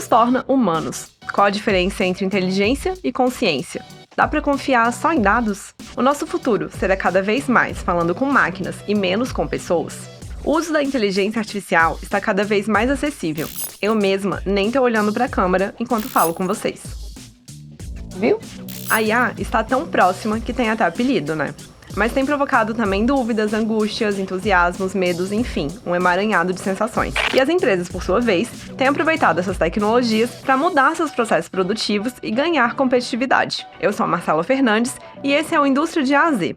torna humanos? Qual a diferença entre inteligência e consciência? Dá para confiar só em dados? O nosso futuro será cada vez mais falando com máquinas e menos com pessoas? O uso da inteligência artificial está cada vez mais acessível. Eu mesma nem estou olhando para a câmera enquanto falo com vocês. Viu? A IA está tão próxima que tem até apelido, né? Mas tem provocado também dúvidas, angústias, entusiasmos, medos, enfim, um emaranhado de sensações. E as empresas, por sua vez, têm aproveitado essas tecnologias para mudar seus processos produtivos e ganhar competitividade. Eu sou a Marcela Fernandes e esse é o Indústria de A a Z.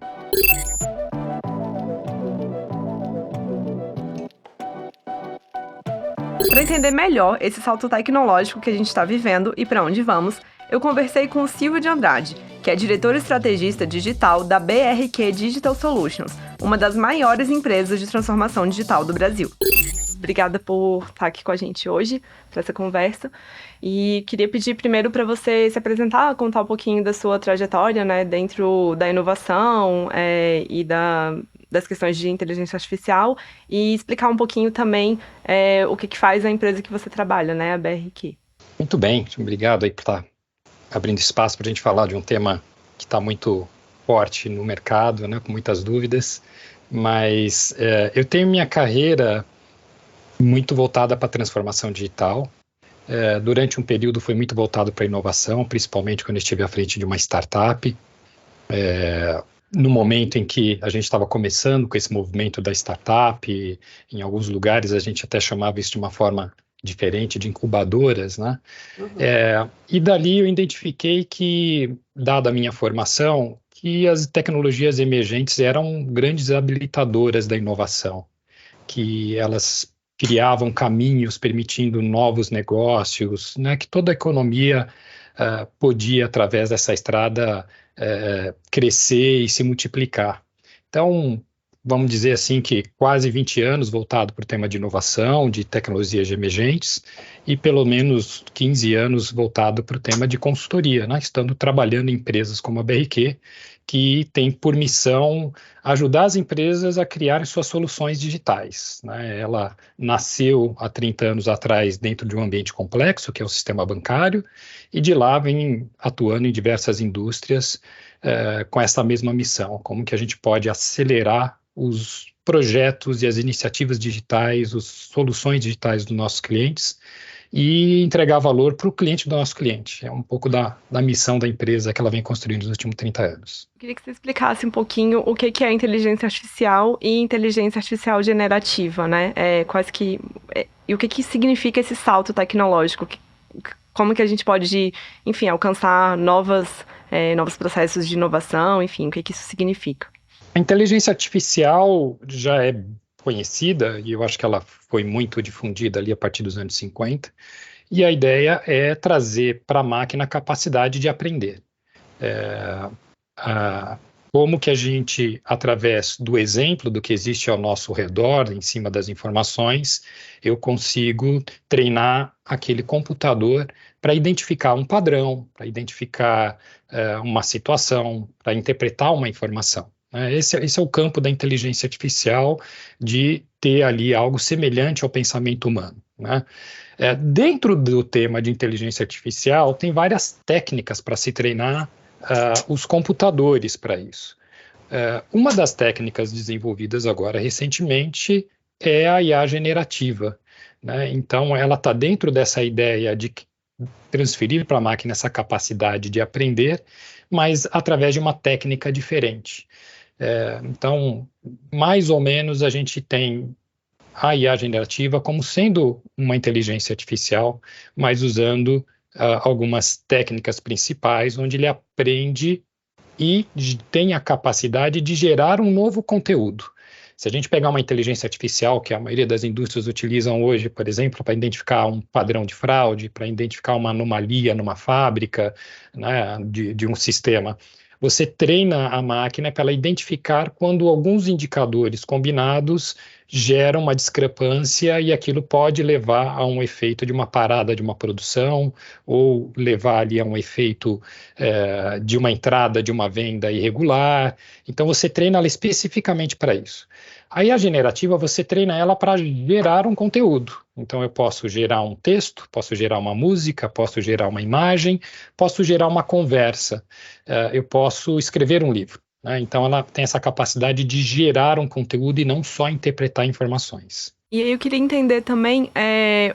Para entender melhor esse salto tecnológico que a gente está vivendo e para onde vamos, eu conversei com o Silvio de Andrade, que é diretor estrategista digital da BRQ Digital Solutions, uma das maiores empresas de transformação digital do Brasil. Obrigada por estar aqui com a gente hoje, para essa conversa. E queria pedir primeiro para você se apresentar, contar um pouquinho da sua trajetória, né, dentro da inovação e das questões de inteligência artificial e explicar um pouquinho também o que faz a empresa que você trabalha, né, a BRQ. Muito bem, obrigado aí por estar abrindo espaço para a gente falar de um tema que está muito forte no mercado, né, com muitas dúvidas, mas eu tenho minha carreira muito voltada para a transformação digital. Durante um período foi muito voltado para a inovação, principalmente quando eu estive à frente de uma startup, no momento em que a gente estava começando com esse movimento da startup, em alguns lugares a gente até chamava isso de uma forma diferente, de incubadoras, né? Uhum. E dali eu identifiquei que, dada a minha formação, que as tecnologias emergentes eram grandes habilitadoras da inovação, que elas criavam caminhos permitindo novos negócios, né? Que toda a economia podia, através dessa estrada, crescer e se multiplicar. Então, vamos dizer assim que quase 20 anos voltado para o tema de inovação, de tecnologias emergentes, e pelo menos 15 anos voltado para o tema de consultoria, né? Estando trabalhando em empresas como a BRQ, que tem por missão ajudar as empresas a criarem suas soluções digitais, né? Ela nasceu há 30 anos atrás dentro de um ambiente complexo, que é o sistema bancário, e de lá vem atuando em diversas indústrias com essa mesma missão, como que a gente pode acelerar os projetos e as iniciativas digitais, as soluções digitais dos nossos clientes e entregar valor para o cliente do nosso cliente. É um pouco da missão da empresa que ela vem construindo nos últimos 30 anos. Eu queria que você explicasse um pouquinho o que é inteligência artificial e inteligência artificial generativa, né? E o que significa esse salto tecnológico? Como que a gente pode, enfim, alcançar novos processos de inovação, enfim, o que isso significa? A inteligência artificial já é conhecida e eu acho que ela foi muito difundida ali a partir dos anos 50, e a ideia é trazer para a máquina a capacidade de aprender. Como que a gente, através do exemplo do que existe ao nosso redor, em cima das informações, eu consigo treinar aquele computador para identificar um padrão, para identificar uma situação, para interpretar uma informação. Esse é o campo da inteligência artificial, de ter ali algo semelhante ao pensamento humano, né? Dentro do tema de inteligência artificial, tem várias técnicas para se treinar os computadores para isso. Uma das técnicas desenvolvidas agora recentemente é a IA generativa, né? Então, ela está dentro dessa ideia de transferir para a máquina essa capacidade de aprender, mas através de uma técnica diferente. Então, mais ou menos a gente tem a IA generativa como sendo uma inteligência artificial, mas usando algumas técnicas principais, onde ele aprende e tem a capacidade de gerar um novo conteúdo. Se a gente pegar uma inteligência artificial, que a maioria das indústrias utilizam hoje, por exemplo, para identificar um padrão de fraude, para identificar uma anomalia numa fábrica, né, de um sistema, você treina a máquina para ela identificar quando alguns indicadores combinados gera uma discrepância e aquilo pode levar a um efeito de uma parada de uma produção ou levar ali a um efeito de uma entrada de uma venda irregular. Então você treina ela especificamente para isso. Aí a generativa você treina ela para gerar um conteúdo. Então eu posso gerar um texto, posso gerar uma música, posso gerar uma imagem, posso gerar uma conversa, eu posso escrever um livro. Então, ela tem essa capacidade de gerar um conteúdo e não só interpretar informações. E aí eu queria entender também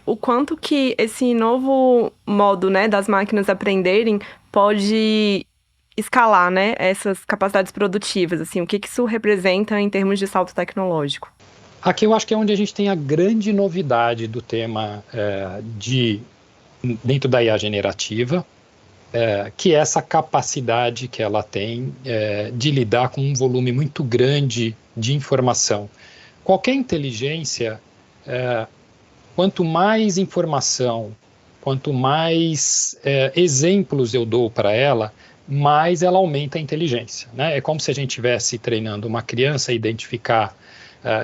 o quanto que esse novo modo, né, das máquinas aprenderem pode escalar, né, essas capacidades produtivas, assim, o que isso representa em termos de salto tecnológico? Aqui eu acho que é onde a gente tem a grande novidade do tema dentro da IA generativa, que é essa capacidade que ela tem de lidar com um volume muito grande de informação. Qualquer inteligência, quanto mais informação, quanto mais exemplos eu dou para ela, mais ela aumenta a inteligência, né? É como se a gente estivesse treinando uma criança a identificar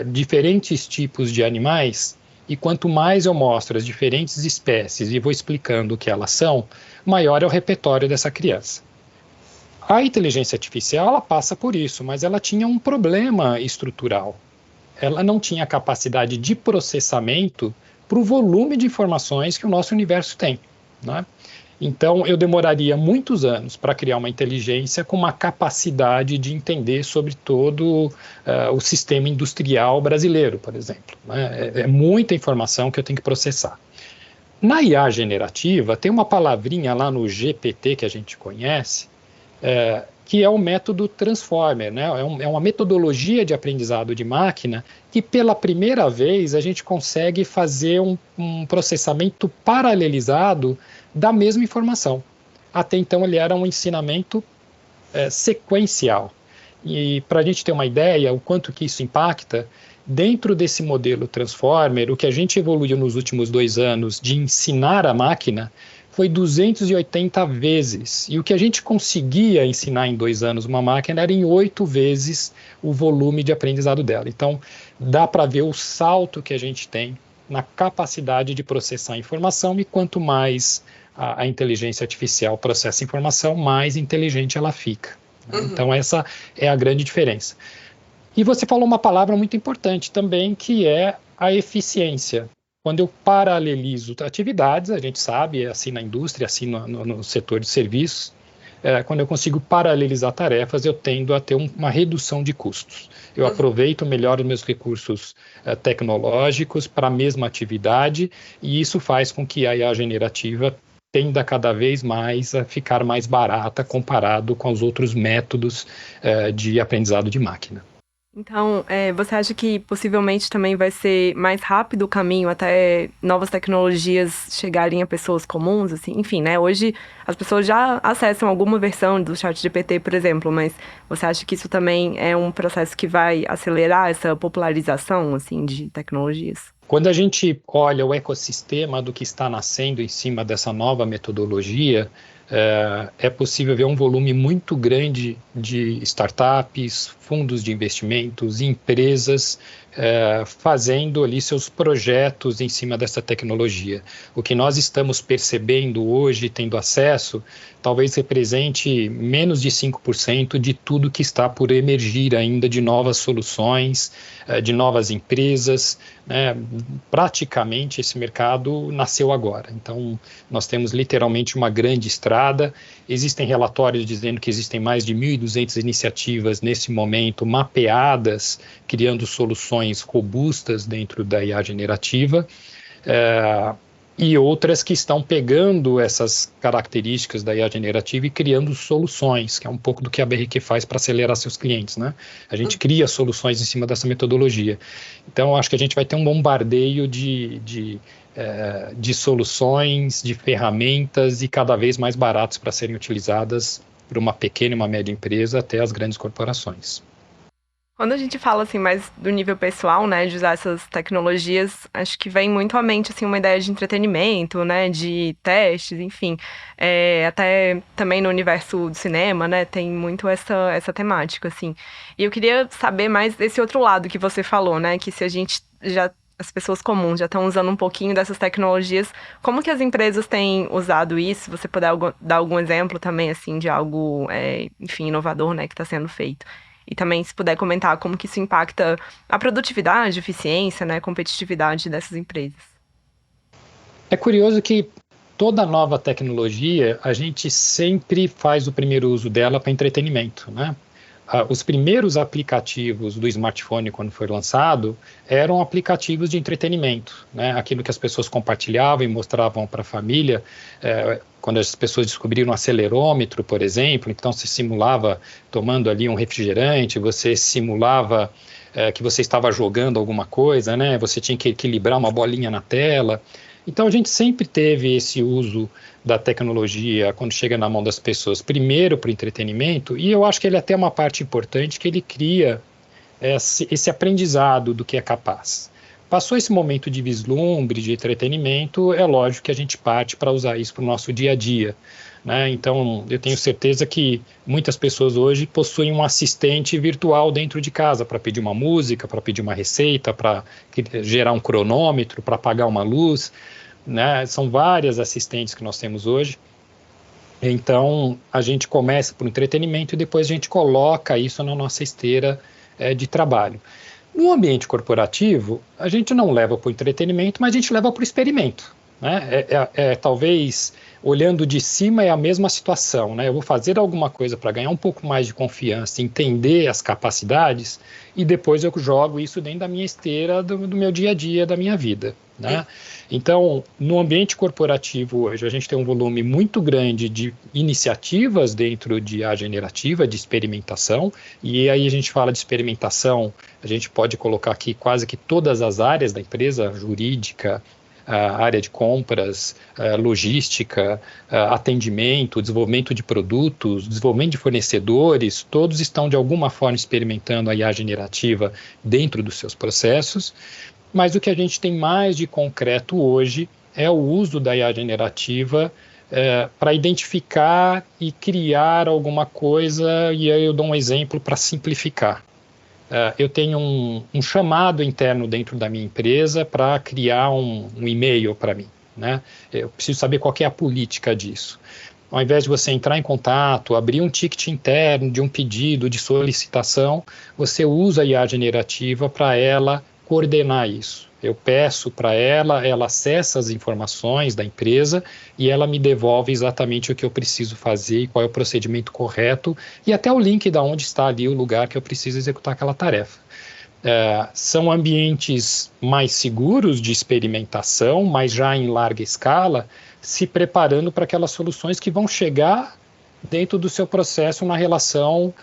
diferentes tipos de animais, e quanto mais eu mostro as diferentes espécies e vou explicando o que elas são, maior é o repertório dessa criança. A inteligência artificial, ela passa por isso, mas ela tinha um problema estrutural. Ela não tinha capacidade de processamento para o volume de informações que o nosso universo tem, né? Então, eu demoraria muitos anos para criar uma inteligência com uma capacidade de entender sobre todo o sistema industrial brasileiro, por exemplo, né? É muita informação que eu tenho que processar. Na IA generativa, tem uma palavrinha lá no GPT que a gente conhece, que é o método Transformer, né? É uma metodologia de aprendizado de máquina que, pela primeira vez, a gente consegue fazer um processamento paralelizado da mesma informação. Até então, ele era um ensinamento sequencial. E, para a gente ter uma ideia, o quanto que isso impacta, dentro desse modelo Transformer, o que a gente evoluiu nos últimos 2 anos de ensinar a máquina foi 280 vezes. E o que a gente conseguia ensinar em 2 anos uma máquina era em 8 vezes o volume de aprendizado dela. Então, dá para ver o salto que a gente tem na capacidade de processar informação, e quanto mais a inteligência artificial processa informação, mais inteligente ela fica. Uhum. Então, essa é a grande diferença. E você falou uma palavra muito importante também, que é a eficiência. Quando eu paralelizo atividades, a gente sabe, é assim na indústria, assim no setor de serviços, quando eu consigo paralelizar tarefas, eu tendo a ter uma redução de custos. Eu aproveito melhor os meus recursos tecnológicos para a mesma atividade, e isso faz com que a IA generativa tenda cada vez mais a ficar mais barata comparado com os outros métodos de aprendizado de máquina. Então, você acha que possivelmente também vai ser mais rápido o caminho até novas tecnologias chegarem a pessoas comuns, assim? Enfim, né? Hoje as pessoas já acessam alguma versão do ChatGPT, por exemplo, mas você acha que isso também é um processo que vai acelerar essa popularização, assim, de tecnologias? Quando a gente olha o ecossistema do que está nascendo em cima dessa nova metodologia, é possível ver um volume muito grande de startups, fundos de investimentos, empresas fazendo ali seus projetos em cima dessa tecnologia. O que nós estamos percebendo hoje, tendo acesso, talvez represente menos de 5% de tudo que está por emergir ainda de novas soluções, de novas empresas, né? Praticamente esse mercado nasceu agora. Então, nós temos literalmente uma grande estrada. Existem relatórios dizendo que existem mais de 1.200 iniciativas nesse momento mapeadas, criando soluções robustas dentro da IA generativa, e outras que estão pegando essas características da IA generativa e criando soluções, que é um pouco do que a BRQ faz para acelerar seus clientes, né? A gente cria soluções em cima dessa metodologia. Então, eu acho que a gente vai ter um bombardeio de soluções, de ferramentas, e cada vez mais baratas para serem utilizadas por uma pequena e uma média empresa até as grandes corporações. Quando a gente fala assim mais do nível pessoal, né, de usar essas tecnologias, acho que vem muito à mente assim uma ideia de entretenimento, né, de testes, enfim. Até também no universo do cinema, né, tem muito essa temática assim. E eu queria saber mais desse outro lado que você falou, né, que se a gente já as pessoas comuns já estão usando um pouquinho dessas tecnologias, como que as empresas têm usado isso? Se você puder dar algum exemplo também assim de algo, enfim, inovador, né, que está sendo feito. E também, se puder comentar como que isso impacta a produtividade, eficiência, né, competitividade dessas empresas. É curioso que toda nova tecnologia, a gente sempre faz o primeiro uso dela para entretenimento, né? Os primeiros aplicativos do smartphone, quando foi lançado, eram aplicativos de entretenimento, né? Aquilo que as pessoas compartilhavam e mostravam para a família. Quando as pessoas descobriram o acelerômetro, por exemplo, então se simulava tomando ali um refrigerante, você simulava que você estava jogando alguma coisa, né? Você tinha que equilibrar uma bolinha na tela. Então a gente sempre teve esse uso da tecnologia quando chega na mão das pessoas, primeiro para o entretenimento, e eu acho que ele é até uma parte importante que ele cria esse aprendizado do que é capaz. Passou esse momento de vislumbre, de entretenimento, é lógico que a gente parte para usar isso para o nosso dia a dia, né? Então, eu tenho certeza que muitas pessoas hoje possuem um assistente virtual dentro de casa para pedir uma música, para pedir uma receita, para gerar um cronômetro, para apagar uma luz, né? São várias assistentes que nós temos hoje. Então, a gente começa por entretenimento e depois a gente coloca isso na nossa esteira de trabalho. No ambiente corporativo, a gente não leva para o entretenimento, mas a gente leva para o experimento, né? Talvez, olhando de cima, é a mesma situação, né? Eu vou fazer alguma coisa para ganhar um pouco mais de confiança, entender as capacidades, e depois eu jogo isso dentro da minha esteira, do meu dia a dia, da minha vida, né? Então, no ambiente corporativo hoje, a gente tem um volume muito grande de iniciativas dentro de IA generativa, de experimentação, e aí a gente fala de experimentação, a gente pode colocar aqui quase que todas as áreas da empresa, jurídica, a área de compras, logística, atendimento, desenvolvimento de produtos, desenvolvimento de fornecedores, todos estão de alguma forma experimentando a IA generativa dentro dos seus processos. Mas o que a gente tem mais de concreto hoje é o uso da IA generativa para identificar e criar alguma coisa, e aí eu dou um exemplo para simplificar. Eu tenho um chamado interno dentro da minha empresa para criar um e-mail para mim, né? Eu preciso saber qual que é a política disso. Ao invés de você entrar em contato, abrir um ticket interno de um pedido de solicitação, você usa a IA generativa para ela coordenar isso. Eu peço para ela, ela acessa as informações da empresa e ela me devolve exatamente o que eu preciso fazer e qual é o procedimento correto e até o link de onde está ali o lugar que eu preciso executar aquela tarefa. São ambientes mais seguros de experimentação, mas já em larga escala, se preparando para aquelas soluções que vão chegar dentro do seu processo na relação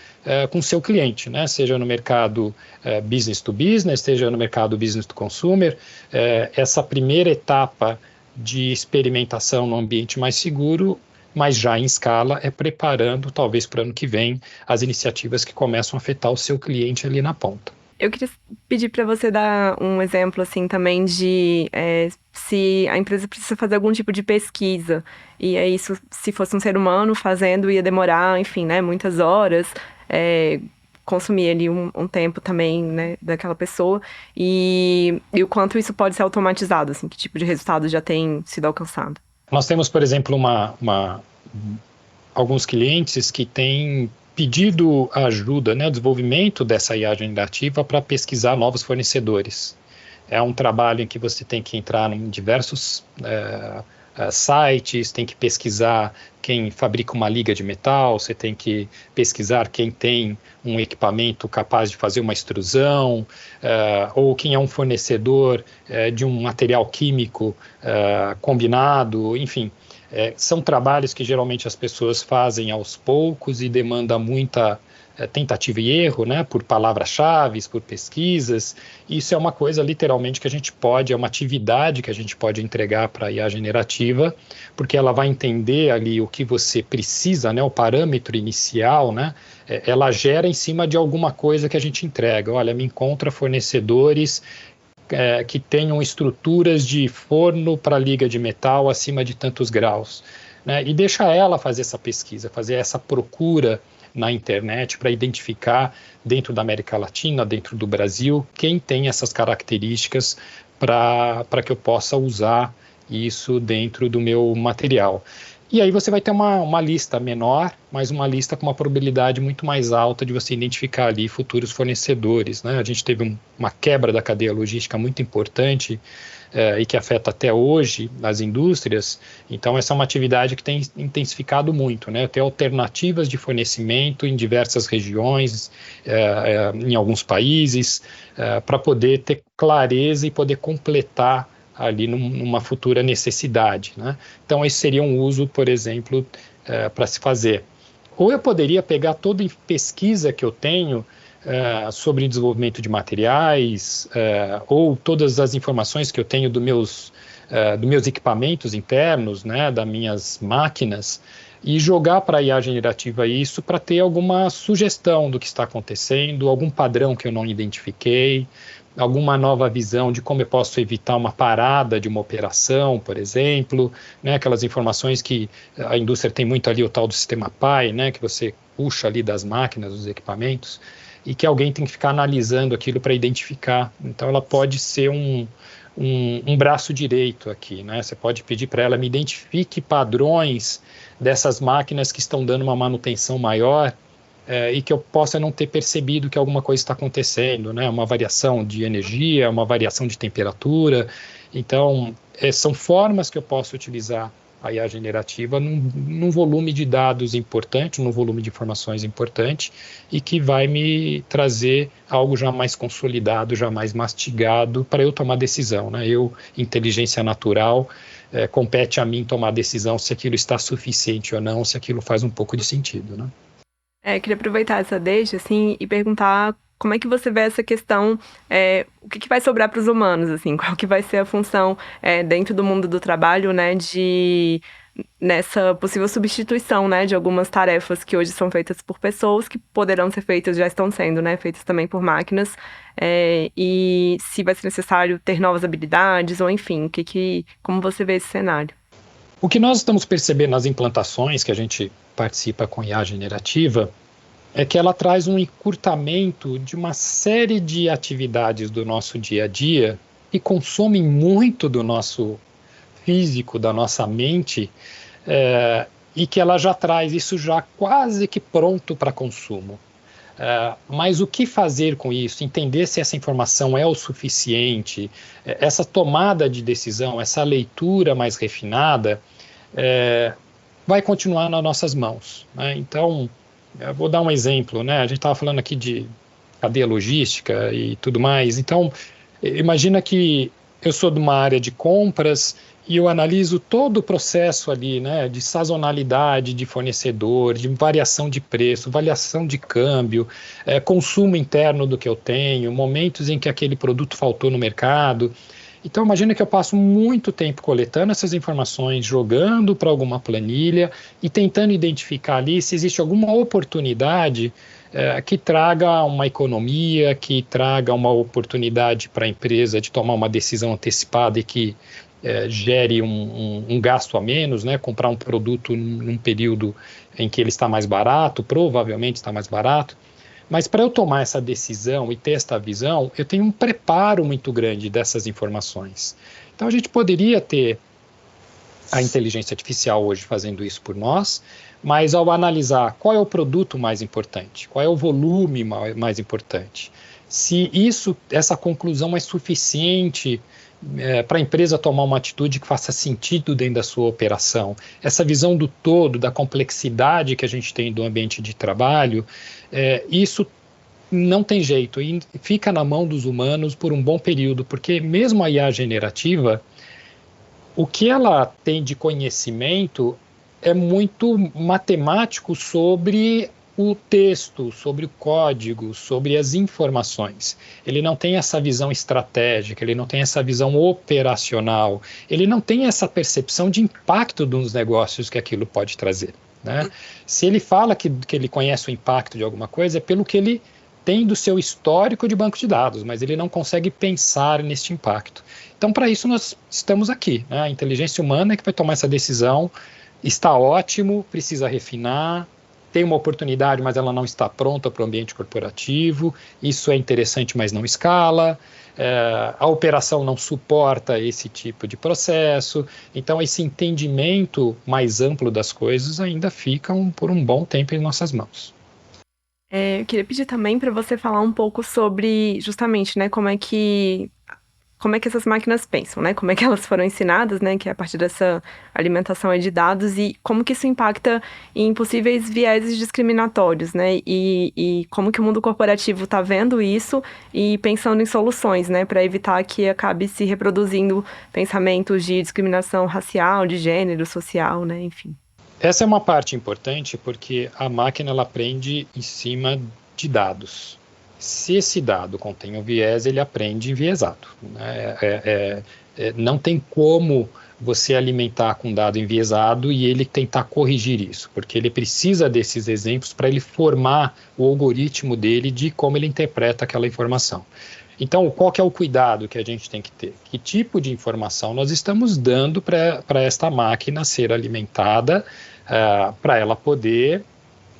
com o seu cliente, né? Seja no mercado business to business, seja no mercado business to consumer. Essa primeira etapa de experimentação no ambiente mais seguro, mas já em escala, é preparando, talvez para o ano que vem, as iniciativas que começam a afetar o seu cliente ali na ponta. Eu queria pedir para você dar um exemplo, assim, também de se a empresa precisa fazer algum tipo de pesquisa, e é isso, se fosse um ser humano fazendo, ia demorar, enfim, né, muitas horas, consumir ali um tempo também, né, daquela pessoa, e o quanto isso pode ser automatizado, assim, que tipo de resultado já tem sido alcançado. Nós temos, por exemplo, alguns clientes que têm pedido ajuda, né, o desenvolvimento dessa IA generativa para pesquisar novos fornecedores. É um trabalho em que você tem que entrar em diversos sites, tem que pesquisar quem fabrica uma liga de metal, você tem que pesquisar quem tem um equipamento capaz de fazer uma extrusão, ou quem é um fornecedor de um material químico combinado, enfim. São trabalhos que geralmente as pessoas fazem aos poucos e demanda muita tentativa e erro, né, por palavras-chave, por pesquisas. Isso é uma coisa literalmente que a gente pode, é uma atividade que a gente pode entregar para a IA generativa, porque ela vai entender ali o que você precisa, né, o parâmetro inicial, né, ela gera em cima de alguma coisa que a gente entrega. Olha, me encontra fornecedores que tenham estruturas de forno para liga de metal acima de tantos graus, né, e deixa ela fazer essa pesquisa, fazer essa procura na internet para identificar dentro da América Latina, dentro do Brasil, quem tem essas características para que eu possa usar isso dentro do meu material. E aí você vai ter uma lista menor, mas uma lista com uma probabilidade muito mais alta de você identificar ali futuros fornecedores, né? A gente teve uma quebra da cadeia logística muito importante e que afeta até hoje as indústrias. Então essa é uma atividade que tem intensificado muito, né? Ter alternativas de fornecimento em diversas regiões, em alguns países, para poder ter clareza e poder completar ali numa futura necessidade, né? Então esse seria um uso, por exemplo, para se fazer. Ou eu poderia pegar toda a pesquisa que eu tenho sobre desenvolvimento de materiais, ou todas as informações que eu tenho dos meus equipamentos internos, né, das minhas máquinas, e jogar para a IA generativa isso para ter alguma sugestão do que está acontecendo, algum padrão que eu não identifiquei, alguma nova visão de como eu posso evitar uma parada de uma operação, por exemplo, né, aquelas informações que a indústria tem muito ali, o tal do sistema PI, né, que você puxa ali das máquinas, dos equipamentos, e que alguém tem que ficar analisando aquilo para identificar. Então ela pode ser um braço direito aqui, né? Você pode pedir para ela, me identifique padrões dessas máquinas que estão dando uma manutenção maior, e que eu possa não ter percebido que alguma coisa está acontecendo, né? Uma variação de energia, uma variação de temperatura. Então, são formas que eu posso utilizar a IA generativa num volume de dados importante, num volume de informações importante, e que vai me trazer algo já mais consolidado, já mais mastigado, para eu tomar decisão, né? Inteligência natural, compete a mim tomar decisão se aquilo está suficiente ou não, se aquilo faz um pouco de sentido, né? Queria aproveitar essa deixa, assim, e perguntar como é que você vê essa questão, o que vai sobrar para os humanos, assim, qual que vai ser a função dentro do mundo do trabalho, né, nessa possível substituição, né, de algumas tarefas que hoje são feitas por pessoas, que poderão ser feitas, já estão sendo, né, feitas também por máquinas, e se vai ser necessário ter novas habilidades, ou enfim, como você vê esse cenário? O que nós estamos percebendo nas implantações que a gente participa com IA generativa é que ela traz um encurtamento de uma série de atividades do nosso dia a dia que consomem muito do nosso físico, da nossa mente, e que ela já traz isso já quase que pronto para consumo. Mas o que fazer com isso? Entender se essa informação é o suficiente, essa tomada de decisão, essa leitura mais refinada, vai continuar nas nossas mãos, né? Então, eu vou dar um exemplo, né? A gente estava falando aqui de cadeia logística e tudo mais. Então, imagina que eu sou de uma área de compras e eu analiso todo o processo ali, né, de sazonalidade de fornecedor, de variação de preço, variação de câmbio, consumo interno do que eu tenho, momentos em que aquele produto faltou no mercado. Então, imagina que eu passo muito tempo coletando essas informações, jogando para alguma planilha e tentando identificar ali se existe alguma oportunidade que traga uma economia, que traga uma oportunidade para a empresa de tomar uma decisão antecipada e que gere um gasto a menos, né? Comprar um produto num período em que ele está mais barato, provavelmente está mais barato. Mas para eu tomar essa decisão e ter esta visão, eu tenho um preparo muito grande dessas informações. Então a gente poderia ter a inteligência artificial hoje fazendo isso por nós, mas ao analisar qual é o produto mais importante, qual é o volume mais importante, se essa conclusão é suficiente para a empresa tomar uma atitude que faça sentido dentro da sua operação, essa visão do todo, da complexidade que a gente tem do ambiente de trabalho, isso não tem jeito, e fica na mão dos humanos por um bom período, porque mesmo a IA generativa, o que ela tem de conhecimento é muito matemático sobre o texto, sobre o código, sobre as informações. Ele não tem essa visão estratégica, ele não tem essa visão operacional, ele não tem essa percepção de impacto dos negócios que aquilo pode trazer, né? Se ele fala que ele conhece o impacto de alguma coisa, é pelo que ele tem do seu histórico de banco de dados, mas ele não consegue pensar neste impacto. Então, para isso, nós estamos aqui, né? A inteligência humana é que vai tomar essa decisão. Está ótimo, precisa refinar, tem uma oportunidade, mas ela não está pronta para o ambiente corporativo, isso é interessante, mas não escala, a operação não suporta esse tipo de processo, então esse entendimento mais amplo das coisas ainda fica por um bom tempo em nossas mãos. Eu queria pedir também para você falar um pouco sobre, justamente, né, como é que essas máquinas pensam, né? Como é que elas foram ensinadas, né? Que é a partir dessa alimentação de dados e como que isso impacta em possíveis vieses discriminatórios, né? E como que o mundo corporativo está vendo isso e pensando em soluções, né? Para evitar que acabe se reproduzindo pensamentos de discriminação racial, de gênero, social, né? Enfim. Essa é uma parte importante porque a máquina ela aprende em cima de dados. Se esse dado contém um viés, ele aprende enviesado, né? Não tem como você alimentar com dado enviesado e ele tentar corrigir isso, porque ele precisa desses exemplos para ele formar o algoritmo dele de como ele interpreta aquela informação. Então, qual que é o cuidado que a gente tem que ter? Que tipo de informação nós estamos dando para esta máquina ser alimentada, para ela poder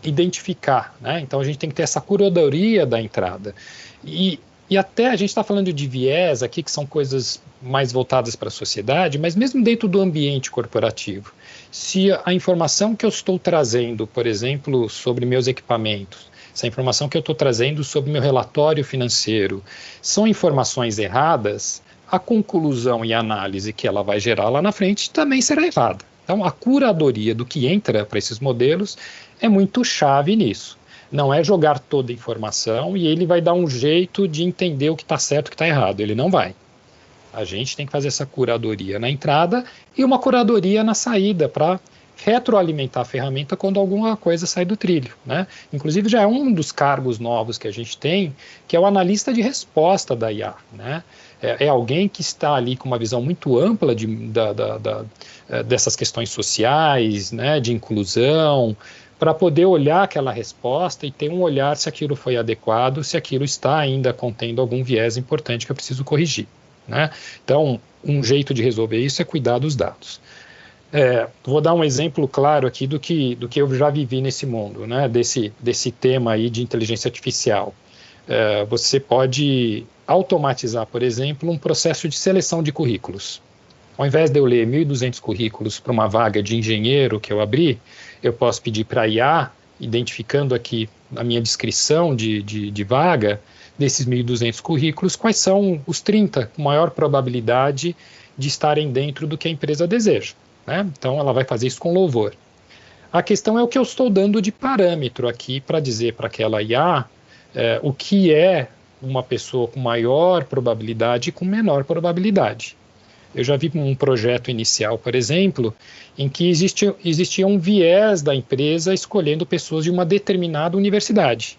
identificar, né? Então a gente tem que ter essa curadoria da entrada e até a gente está falando de viés aqui, que são coisas mais voltadas para a sociedade, mas mesmo dentro do ambiente corporativo, se a informação que eu estou trazendo, por exemplo, sobre meus equipamentos, se a informação que eu estou trazendo sobre meu relatório financeiro são informações erradas, a conclusão e a análise que ela vai gerar lá na frente também será errada. Então, a curadoria do que entra para esses modelos é muito chave nisso. Não é jogar toda a informação e ele vai dar um jeito de entender o que está certo e o que está errado. Ele não vai. A gente tem que fazer essa curadoria na entrada e uma curadoria na saída para retroalimentar a ferramenta quando alguma coisa sai do trilho, né? Inclusive, já é um dos cargos novos que a gente tem, que é o analista de resposta da IA, né? É alguém que está ali com uma visão muito ampla dessas questões sociais, né, de inclusão, para poder olhar aquela resposta e ter um olhar se aquilo foi adequado, se aquilo está ainda contendo algum viés importante que eu preciso corrigir, né? Então, um jeito de resolver isso é cuidar dos dados. Vou dar um exemplo claro aqui do que eu já vivi nesse mundo, né, desse tema aí de inteligência artificial. Você pode automatizar, por exemplo, um processo de seleção de currículos. Ao invés de eu ler 1.200 currículos para uma vaga de engenheiro que eu abri, eu posso pedir para a IA, identificando aqui a minha descrição de vaga, desses 1.200 currículos, quais são os 30 com maior probabilidade de estarem dentro do que a empresa deseja, né? Então, ela vai fazer isso com louvor. A questão é o que eu estou dando de parâmetro aqui para dizer para aquela IA o que é uma pessoa com maior probabilidade e com menor probabilidade. Eu já vi um projeto inicial, por exemplo, em que existia um viés da empresa escolhendo pessoas de uma determinada universidade.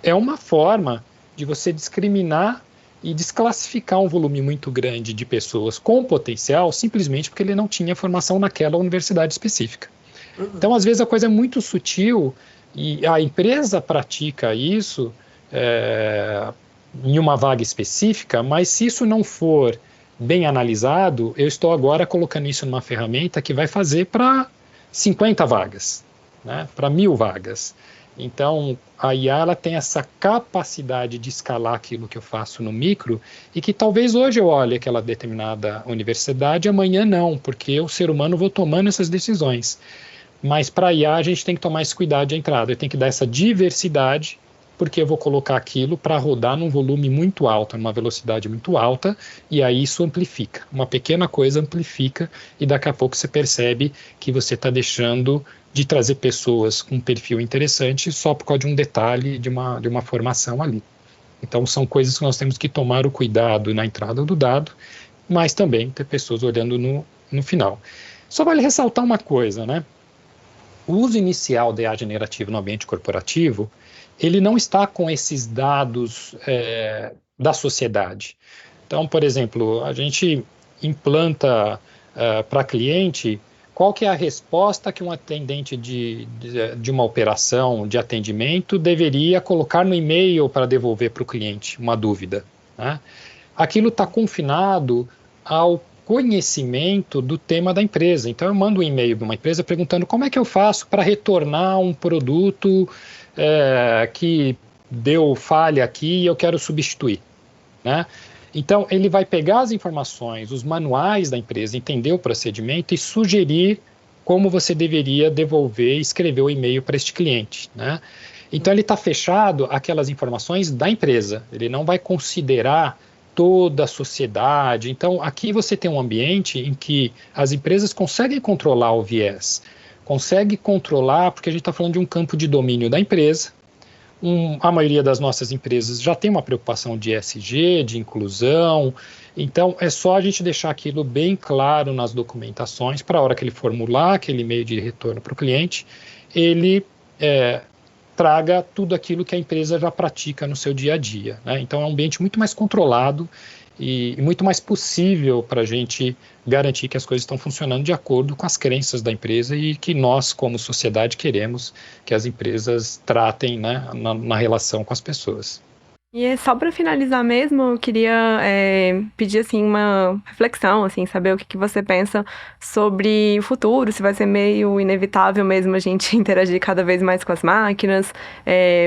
É uma forma de você discriminar e desclassificar um volume muito grande de pessoas com potencial simplesmente porque ele não tinha formação naquela universidade específica. Então, às vezes, a coisa é muito sutil e a empresa pratica isso em uma vaga específica, mas se isso não for bem analisado, eu estou agora colocando isso numa ferramenta que vai fazer para 50 vagas, né, para 1.000 vagas. Então, a IA ela tem essa capacidade de escalar aquilo que eu faço no micro e que talvez hoje eu olhe aquela determinada universidade, amanhã não, porque eu, ser humano, vou tomando essas decisões. Mas para a IA a gente tem que tomar esse cuidado de entrada, eu tenho que dar essa diversidade, porque eu vou colocar aquilo para rodar num volume muito alto, numa velocidade muito alta, e aí isso amplifica. Uma pequena coisa amplifica, e daqui a pouco você percebe que você está deixando de trazer pessoas com um perfil interessante só por causa de um detalhe de uma formação ali. Então são coisas que nós temos que tomar o cuidado na entrada do dado, mas também ter pessoas olhando no final. Só vale ressaltar uma coisa, né? o uso inicial da IA generativa no ambiente corporativo, ele não está com esses dados da sociedade. Então, por exemplo, a gente implanta para cliente qual que é a resposta que um atendente de uma operação de atendimento deveria colocar no e-mail para devolver para o cliente uma dúvida, né? Aquilo está confinado ao conhecimento do tema da empresa. Então, eu mando um e-mail para uma empresa perguntando como é que eu faço para retornar um produto que deu falha aqui e eu quero substituir, né? Então, ele vai pegar as informações, os manuais da empresa, entender o procedimento e sugerir como você deveria devolver e escrever o e-mail para este cliente, né? Então, ele está fechado àquelas informações da empresa. Ele não vai considerar toda a sociedade. Então, aqui você tem um ambiente em que as empresas conseguem controlar o viés, conseguem controlar, porque a gente está falando de um campo de domínio da empresa. A maioria das nossas empresas já tem uma preocupação de ESG, de inclusão, então é só a gente deixar aquilo bem claro nas documentações para a hora que ele formular aquele e-mail de retorno para o cliente, ele traga tudo aquilo que a empresa já pratica no seu dia a dia, né? Então é um ambiente muito mais controlado e muito mais possível para a gente garantir que as coisas estão funcionando de acordo com as crenças da empresa e que nós, como sociedade, queremos que as empresas tratem, né, na relação com as pessoas. E só para finalizar mesmo, eu queria pedir assim, uma reflexão, assim, saber o que você pensa sobre o futuro, se vai ser meio inevitável mesmo a gente interagir cada vez mais com as máquinas,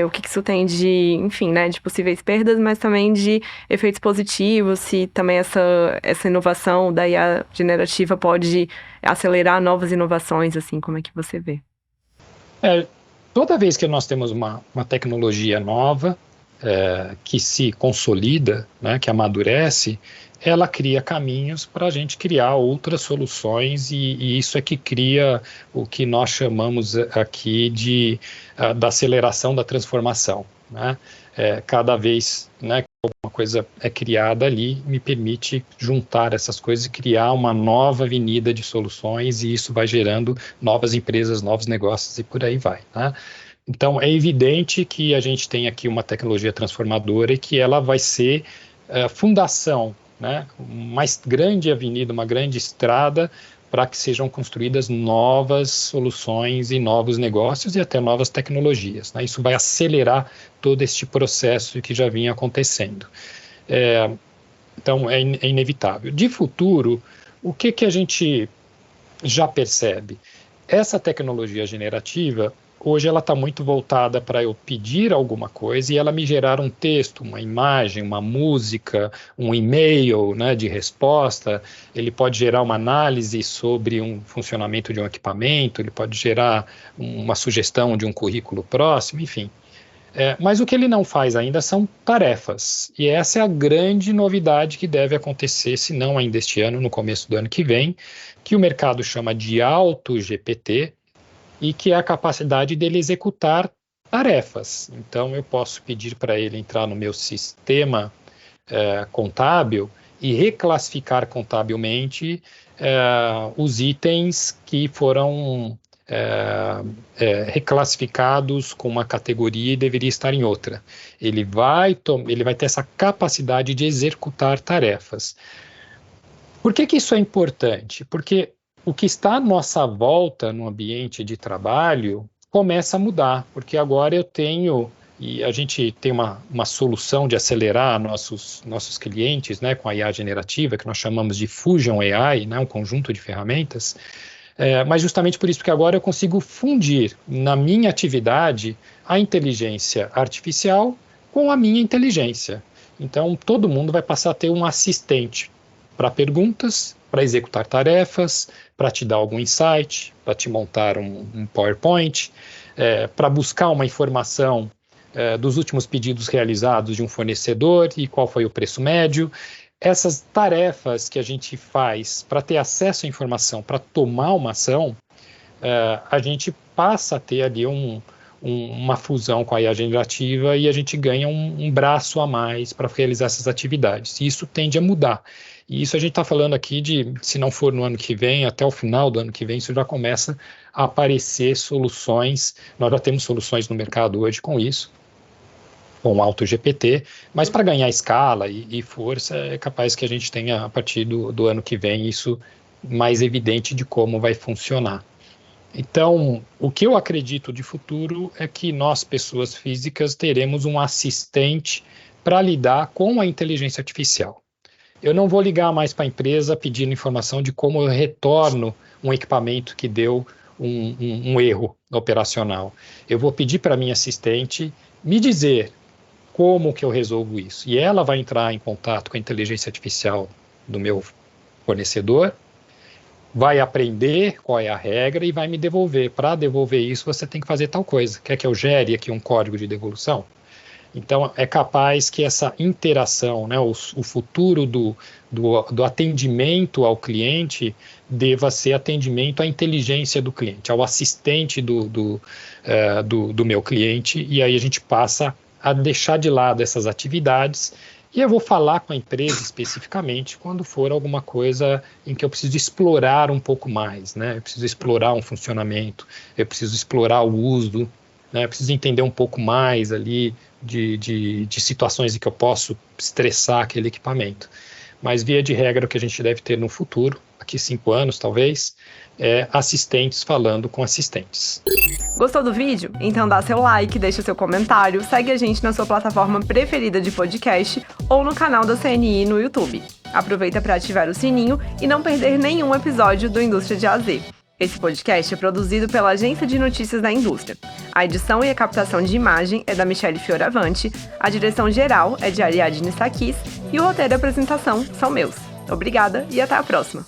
o que isso tem de, enfim, né, de possíveis perdas, mas também de efeitos positivos, se também essa inovação da IA generativa pode acelerar novas inovações, assim, como é que você vê? Toda vez que nós temos uma tecnologia nova, que se consolida, né, que amadurece, ela cria caminhos para a gente criar outras soluções e isso é que cria o que nós chamamos aqui da aceleração da transformação, né? Cada vez, né, que alguma coisa é criada ali, me permite juntar essas coisas e criar uma nova avenida de soluções e isso vai gerando novas empresas, novos negócios e por aí vai, né? Então, é evidente que a gente tem aqui uma tecnologia transformadora e que ela vai ser fundação, né? Uma mais grande avenida, uma grande estrada para que sejam construídas novas soluções e novos negócios e até novas tecnologias, né? Isso vai acelerar todo este processo que já vinha acontecendo. Então, é inevitável. De futuro, o que a gente já percebe? Essa tecnologia generativa, hoje ela está muito voltada para eu pedir alguma coisa e ela me gerar um texto, uma imagem, uma música, um e-mail, né, de resposta. Ele pode gerar uma análise sobre um funcionamento de um equipamento, ele pode gerar uma sugestão de um currículo próximo, enfim. Mas o que ele não faz ainda são tarefas. E essa é a grande novidade que deve acontecer, se não ainda este ano, no começo do ano que vem, que o mercado chama de AutoGPT, e que é a capacidade dele executar tarefas. Então, eu posso pedir para ele entrar no meu sistema contábil e reclassificar contabilmente os itens que foram reclassificados com uma categoria e deveria estar em outra. Ele vai ter essa capacidade de executar tarefas. Por que isso é importante? Porque o que está à nossa volta no ambiente de trabalho começa a mudar, porque agora e a gente tem uma solução de acelerar nossos clientes, né, com a IA generativa, que nós chamamos de Fusion AI, né, um conjunto de ferramentas, mas justamente por isso, porque agora eu consigo fundir na minha atividade a inteligência artificial com a minha inteligência. Então, todo mundo vai passar a ter um assistente para perguntas, para executar tarefas, para te dar algum insight, para te montar um PowerPoint, para buscar uma informação dos últimos pedidos realizados de um fornecedor e qual foi o preço médio. Essas tarefas que a gente faz para ter acesso à informação, para tomar uma ação, a gente passa a ter ali uma fusão com a IA generativa e a gente ganha um braço a mais para realizar essas atividades. E isso tende a mudar. E isso a gente está falando aqui de, se não for no ano que vem, até o final do ano que vem, isso já começa a aparecer soluções. Nós já temos soluções no mercado hoje com isso, com o AutoGPT, mas para ganhar escala e força, é capaz que a gente tenha, a partir do ano que vem, isso mais evidente de como vai funcionar. Então, o que eu acredito de futuro é que nós, pessoas físicas, teremos um assistente para lidar com a inteligência artificial. Eu não vou ligar mais para a empresa pedindo informação de como eu retorno um equipamento que deu um erro operacional. Eu vou pedir para a minha assistente me dizer como que eu resolvo isso. E ela vai entrar em contato com a inteligência artificial do meu fornecedor, vai aprender qual é a regra e vai me devolver. Para devolver isso, você tem que fazer tal coisa. Quer que eu gere aqui um código de devolução? Então, é capaz que essa interação, né, o futuro do atendimento ao cliente deva ser atendimento à inteligência do cliente, ao assistente do meu cliente, e aí a gente passa a deixar de lado essas atividades. E eu vou falar com a empresa especificamente quando for alguma coisa em que eu preciso explorar um pouco mais, né? Eu preciso explorar um funcionamento, eu preciso explorar o uso, né? Eu preciso entender um pouco mais ali de situações em que eu posso estressar aquele equipamento. Mas, via de regra, o que a gente deve ter no futuro, daqui 5 anos talvez, é assistentes falando com assistentes. Gostou do vídeo? Então dá seu like, deixa seu comentário, segue a gente na sua plataforma preferida de podcast ou no canal da CNI no YouTube. Aproveita para ativar o sininho e não perder nenhum episódio do Indústria de A a Z. Esse podcast é produzido pela Agência de Notícias da Indústria. A edição e a captação de imagem é da Michele Fioravanti, a direção geral é de Ariadne Sakis e o roteiro e a apresentação são meus. Obrigada e até a próxima!